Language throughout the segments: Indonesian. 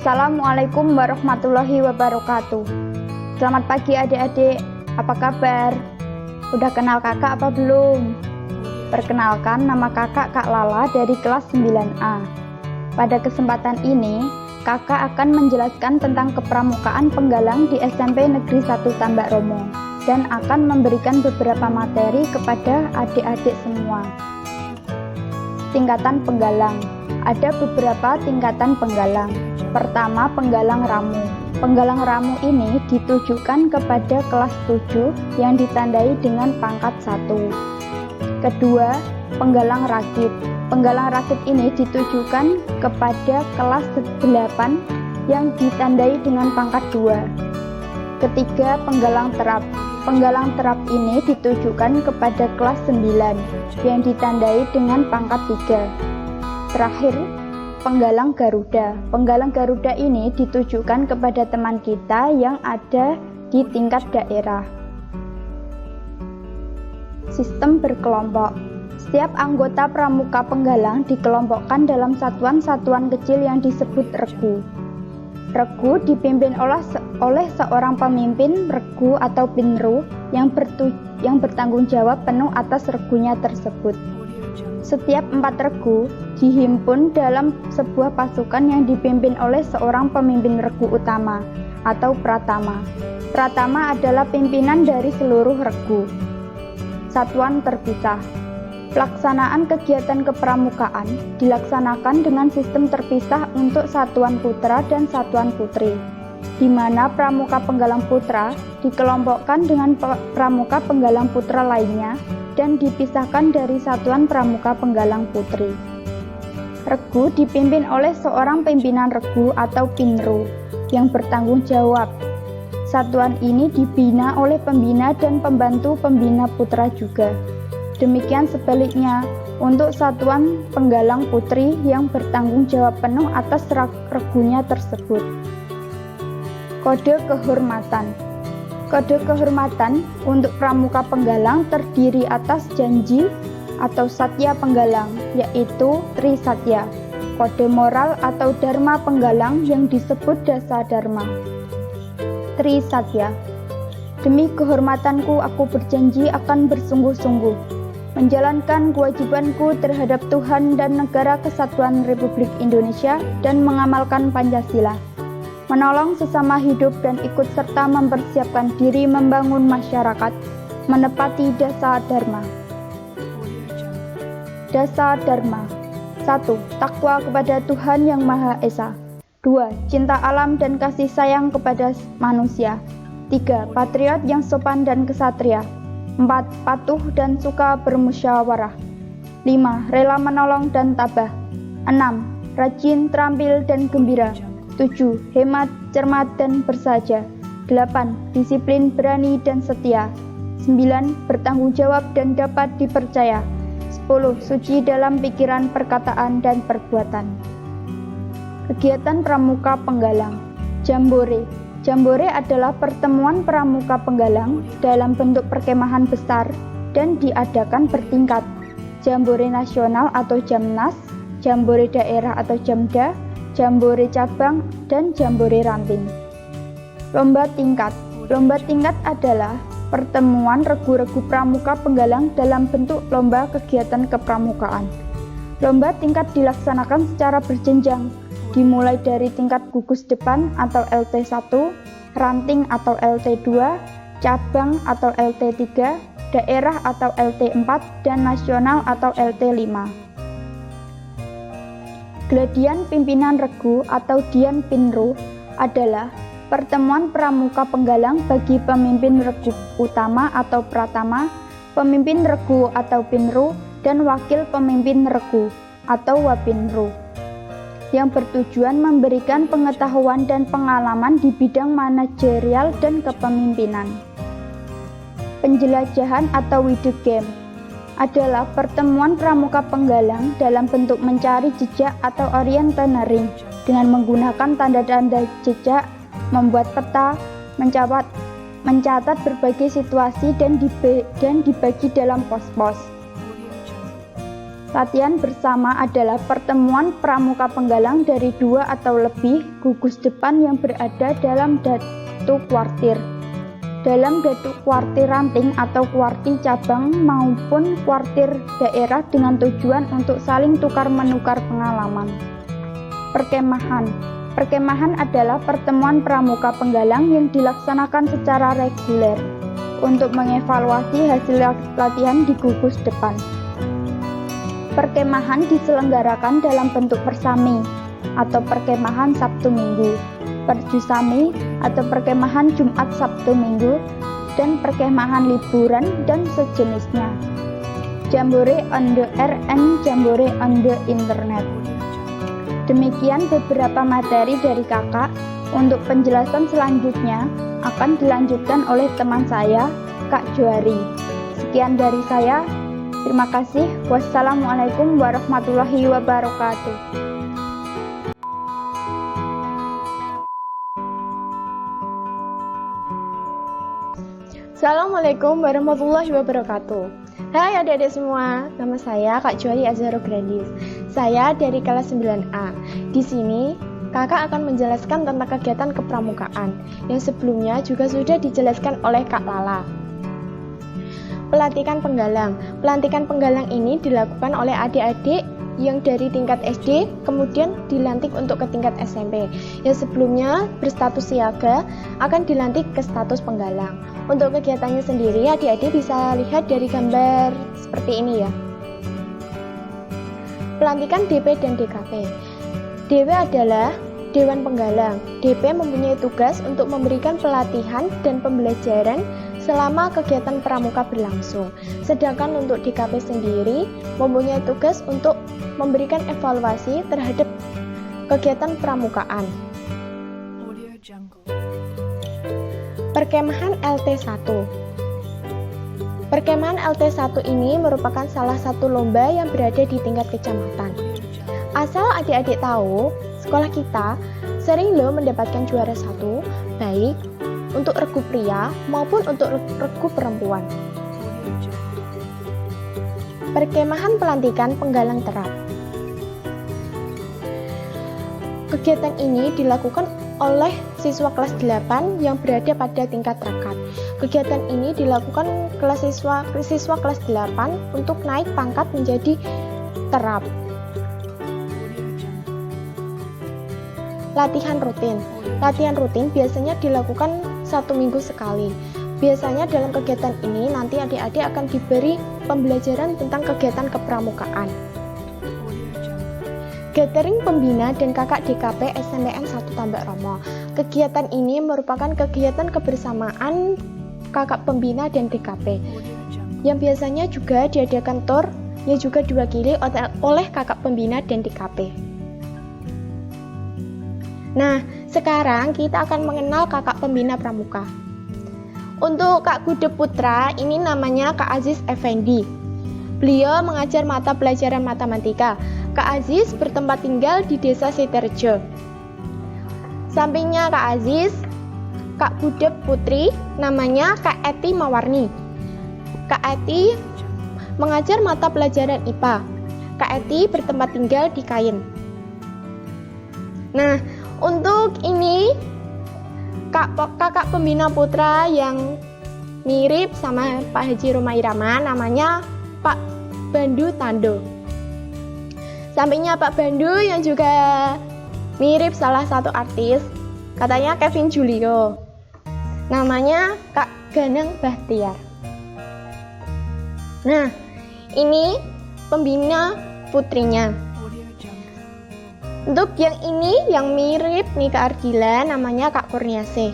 Assalamualaikum warahmatullahi wabarakatuh. Selamat pagi adik-adik, apa kabar? Udah kenal kakak apa belum? Perkenalkan, nama kakak Kak Lala dari kelas 9A. Pada kesempatan ini, kakak akan menjelaskan tentang kepramukaan penggalang di SMP Negeri 1 Tambak Romo dan akan memberikan beberapa materi kepada adik-adik semua. Tingkatan penggalang. Ada beberapa tingkatan penggalang. Pertama, penggalang ramu. Penggalang ramu ini ditujukan kepada kelas 7 yang ditandai dengan pangkat 1. Kedua, penggalang rakit. Penggalang rakit ini ditujukan kepada kelas 8 yang ditandai dengan pangkat 2. Ketiga, penggalang terap. Penggalang terap ini ditujukan kepada kelas 9 yang ditandai dengan pangkat 3. Terakhir, penggalang Garuda. Penggalang Garuda ini ditujukan kepada teman kita yang ada di tingkat daerah. Sistem berkelompok. Setiap anggota pramuka penggalang dikelompokkan dalam satuan-satuan kecil yang disebut regu. Regu dipimpin oleh seorang pemimpin regu atau pinru yang bertanggung jawab penuh atas regunya tersebut. Setiap 4 regu dihimpun dalam sebuah pasukan yang dipimpin oleh seorang pemimpin regu utama atau pratama. Pratama adalah pimpinan dari seluruh regu. Satuan terpisah. Pelaksanaan kegiatan kepramukaan dilaksanakan dengan sistem terpisah untuk satuan putra dan satuan putri, di mana pramuka penggalang putra dikelompokkan dengan pramuka penggalang putra lainnya dan dipisahkan dari satuan pramuka penggalang putri. Regu dipimpin oleh seorang pimpinan regu atau pinru yang bertanggung jawab. Satuan ini dibina oleh pembina dan pembantu pembina putra juga. Demikian sebaliknya untuk satuan penggalang putri yang bertanggung jawab penuh atas regunya tersebut. Kode kehormatan. Kode kehormatan untuk pramuka penggalang terdiri atas janji atau satya penggalang, yaitu Trisatya. Kode moral atau dharma penggalang yang disebut dasa dharma. Trisatya. Demi kehormatanku aku berjanji akan bersungguh-sungguh menjalankan kewajibanku terhadap Tuhan dan Negara Kesatuan Republik Indonesia dan mengamalkan Pancasila, menolong sesama hidup dan ikut serta mempersiapkan diri membangun masyarakat, menepati dasa dharma. Dasa dharma. 1. Takwa kepada Tuhan Yang Maha Esa. 2. Cinta alam dan kasih sayang kepada manusia. 3. Patriot yang sopan dan kesatria. 4. Patuh dan suka bermusyawarah. 5. Rela menolong dan tabah. 6. Rajin, terampil, dan gembira. 7. Hemat, cermat, dan bersahaja. 8. Disiplin, berani, dan setia. 9. Bertanggung jawab dan dapat dipercaya. 10. Suci dalam pikiran, perkataan, dan perbuatan. Kegiatan pramuka penggalang. Jambore. Jambore adalah pertemuan pramuka penggalang dalam bentuk perkemahan besar dan diadakan bertingkat. Jambore nasional atau Jamnas, jambore daerah atau Jamda, jambore cabang, dan jambore ranting. Lomba tingkat. Lomba tingkat adalah pertemuan regu-regu pramuka penggalang dalam bentuk lomba kegiatan kepramukaan. Lomba tingkat dilaksanakan secara berjenjang, dimulai dari tingkat gugus depan atau LT1, ranting atau LT2, cabang atau LT3, daerah atau LT4, dan nasional atau LT5. Gladian pimpinan regu atau Dian Pinru adalah pertemuan pramuka penggalang bagi pemimpin regu utama atau pratama, pemimpin regu atau pinru, dan wakil pemimpin regu atau wapinru, yang bertujuan memberikan pengetahuan dan pengalaman di bidang manajerial dan kepemimpinan. Penjelajahan atau Widuk Game adalah pertemuan pramuka penggalang dalam bentuk mencari jejak atau orienteering dengan menggunakan tanda-tanda jejak, membuat peta, mencatat berbagai situasi dan dibagi dalam pos-pos. Latihan bersama adalah pertemuan pramuka penggalang dari 2 atau lebih gugus depan yang berada dalam datu kuartir. Dalam datu kuartir ranting atau kuartir cabang maupun kuartir daerah dengan tujuan untuk saling tukar-menukar pengalaman. Perkemahan. Perkemahan adalah pertemuan pramuka penggalang yang dilaksanakan secara reguler untuk mengevaluasi hasil latihan di gugus depan. Perkemahan diselenggarakan dalam bentuk persami atau perkemahan Sabtu Minggu, perjusami atau perkemahan Jumat Sabtu Minggu, dan perkemahan liburan dan sejenisnya. Jambore on the air and jambore on the internet. Demikian beberapa materi dari kakak. Untuk penjelasan selanjutnya akan dilanjutkan oleh teman saya, Kak Johari. Sekian dari saya. Terima kasih. Wassalamualaikum warahmatullahi wabarakatuh. Assalamualaikum warahmatullahi wabarakatuh. Hai adik-adik semua, nama saya Kak Johari Azharo Grandis. Saya dari kelas 9A. Di sini kakak akan menjelaskan tentang kegiatan kepramukaan yang sebelumnya juga sudah dijelaskan oleh Kak Lala. Pelantikan penggalang. Pelantikan penggalang ini dilakukan oleh adik-adik yang dari tingkat SD kemudian dilantik untuk ke tingkat SMP. Yang sebelumnya berstatus siaga akan dilantik ke status penggalang. Untuk kegiatannya sendiri adik-adik bisa lihat dari gambar seperti ini ya. Pelantikan DP dan DKP. DW adalah Dewan Penggalang. DP mempunyai tugas untuk memberikan pelatihan dan pembelajaran selama kegiatan pramuka berlangsung. Sedangkan untuk DKP sendiri mempunyai tugas untuk memberikan evaluasi terhadap kegiatan pramukaan. Perkemahan LT1. Perkemahan LT1 ini merupakan salah satu lomba yang berada di tingkat kecamatan. Asal adik-adik tahu, sekolah kita sering loh mendapatkan juara 1, baik untuk regu pria maupun untuk regu perempuan. Perkemahan pelantikan penggalang terap. Kegiatan ini dilakukan oleh siswa kelas 8 yang berada pada tingkat rakat. Kegiatan ini dilakukan siswa kelas 8 untuk naik pangkat menjadi terap. Latihan rutin. Latihan rutin biasanya dilakukan 1 minggu sekali. Biasanya dalam kegiatan ini nanti adik-adik akan diberi pembelajaran tentang kegiatan kepramukaan. Gathering pembina dan kakak DKP SMPN 1 Tambak Romo. Kegiatan ini merupakan kegiatan kebersamaan kakak pembina dan DKP yang biasanya juga diadakan TOR yang juga diwakili oleh kakak pembina dan DKP. Nah, sekarang kita akan mengenal kakak pembina pramuka. Untuk Kak Gude Putra, ini namanya Kak Aziz Effendi. Beliau mengajar mata pelajaran matematika. Kak Aziz bertempat tinggal di Desa Siterejo. Sampingnya Kak Aziz, Kak Gude Putri, namanya Kak Eti Mawarni. Kak Eti mengajar mata pelajaran IPA. Kak Eti bertempat tinggal di Kain. Nah, untuk ini kakak pembina putra yang mirip sama Pak Haji Roma Irama, namanya Pak Bandu Tando. Sampingnya Pak Bandu yang juga mirip salah satu artis, katanya Kevin Julio, namanya Kak Ganang Bahtiar. Nah, ini pembina putrinya. Untuk yang ini yang mirip nih Kak Ardila, namanya Kak Kurniasih.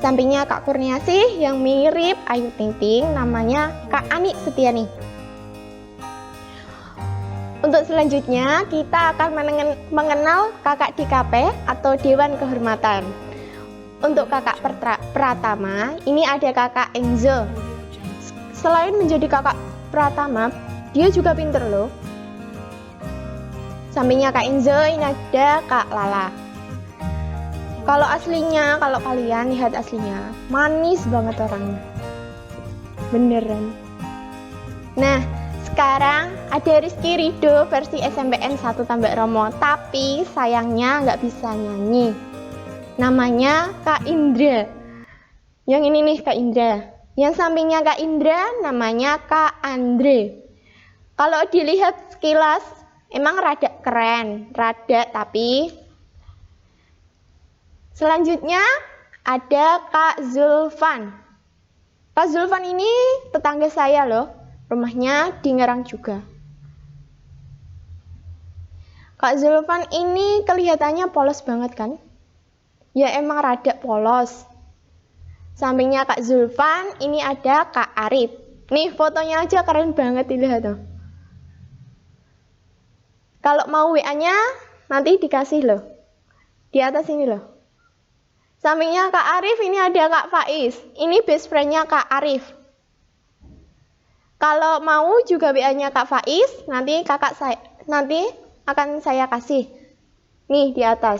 Sampingnya Kak Kurniasih yang mirip Ayu Ting Ting, namanya Kak Ani Setiani. Untuk selanjutnya kita akan mengenal kakak DKP atau Dewan Kehormatan. Untuk kakak Pratama, ini ada kakak Enzo. Selain menjadi kakak Pratama, dia juga pinter loh. Sampingnya Kak Enzo, ini ada Kak Lala. Kalau aslinya, kalau kalian lihat aslinya, manis banget orangnya. Beneran. Nah, Sekarang ada Rizky Rido versi SMPN 1 Tambak Romo, tapi sayangnya nggak bisa nyanyi. Namanya Kak Indra. Yang ini nih Kak Indra. Yang sampingnya Kak Indra namanya Kak Andre. Kalau dilihat sekilas emang rada keren, rada tapi. Selanjutnya ada Kak Zulfan. Kak Zulfan ini tetangga saya loh, rumahnya di Ngerang juga. Kak Zulfan ini kelihatannya polos banget kan? Ya emang rada polos. Sampingnya Kak Zulfan, ini ada Kak Arif. Nih fotonya aja keren banget dilihat tuh. Kalau mau WA-nya nanti dikasih loh. Di atas ini loh. Sampingnya Kak Arif, ini ada Kak Faiz. Ini best friend-nya Kak Arif. Kalau mau juga WA-nya Kak Faiz, nanti akan saya kasih. Nih di atas.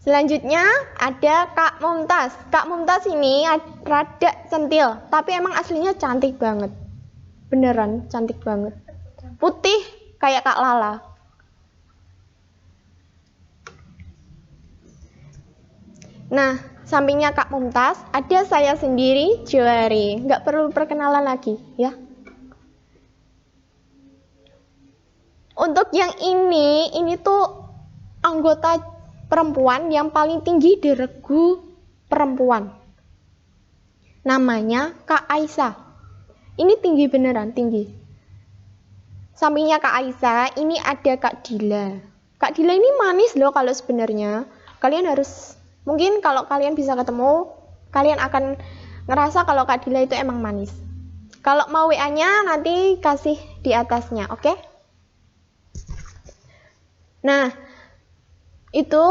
Selanjutnya ada Kak Mumtaz. Kak Mumtaz ini rada centil, tapi emang aslinya cantik banget. Beneran cantik banget. Putih kayak Kak Lala. Nah, sampingnya Kak Mumtaz ada saya sendiri, Johari. Nggak perlu perkenalan lagi, ya. Untuk yang ini tuh anggota perempuan yang paling tinggi di regu perempuan. Namanya Kak Aisyah. Ini tinggi beneran, tinggi. Sampingnya Kak Aisyah, ini ada Kak Dila. Kak Dila ini manis loh kalau sebenarnya. Kalian harus, mungkin kalau kalian bisa ketemu, kalian akan ngerasa kalau Kak Dila itu emang manis. Kalau mau WA-nya nanti kasih di atasnya, oke? Nah, itu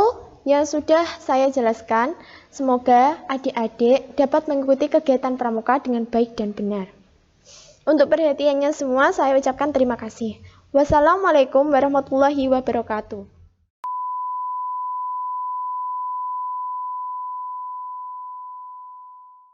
yang sudah saya jelaskan. Semoga adik-adik dapat mengikuti kegiatan pramuka dengan baik dan benar. Untuk perhatiannya semua, saya ucapkan terima kasih. Wassalamualaikum warahmatullahi wabarakatuh.